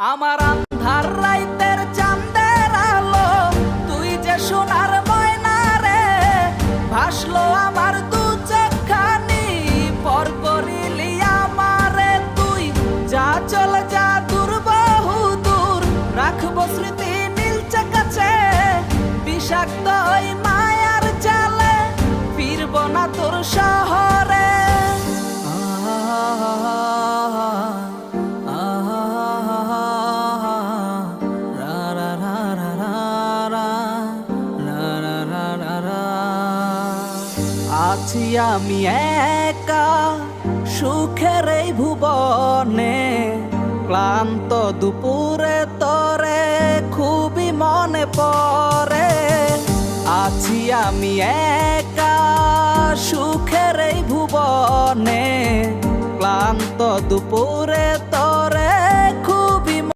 আমার আন্ধার রাইতের চাঁদের আলো, তুই যে সোনার ময়না রে, ভাসলো আমার দু চোখখানি, পর করিলি আমারে তুই। যা চলে যা দূর বহু দূর, রাখবো স্মৃতি নীলচে কাছে, বিষাক্ত ওই মায়ার জালে ফিরব না তোর শহরে। আছি আমি একা সুখের এই ভুবনে, ক্লান্ত দুপুরে তরে খুবই মনে পড়ে। আছি আমি একা সুখের এই ভুবনে, ক্লান্ত দুপুরে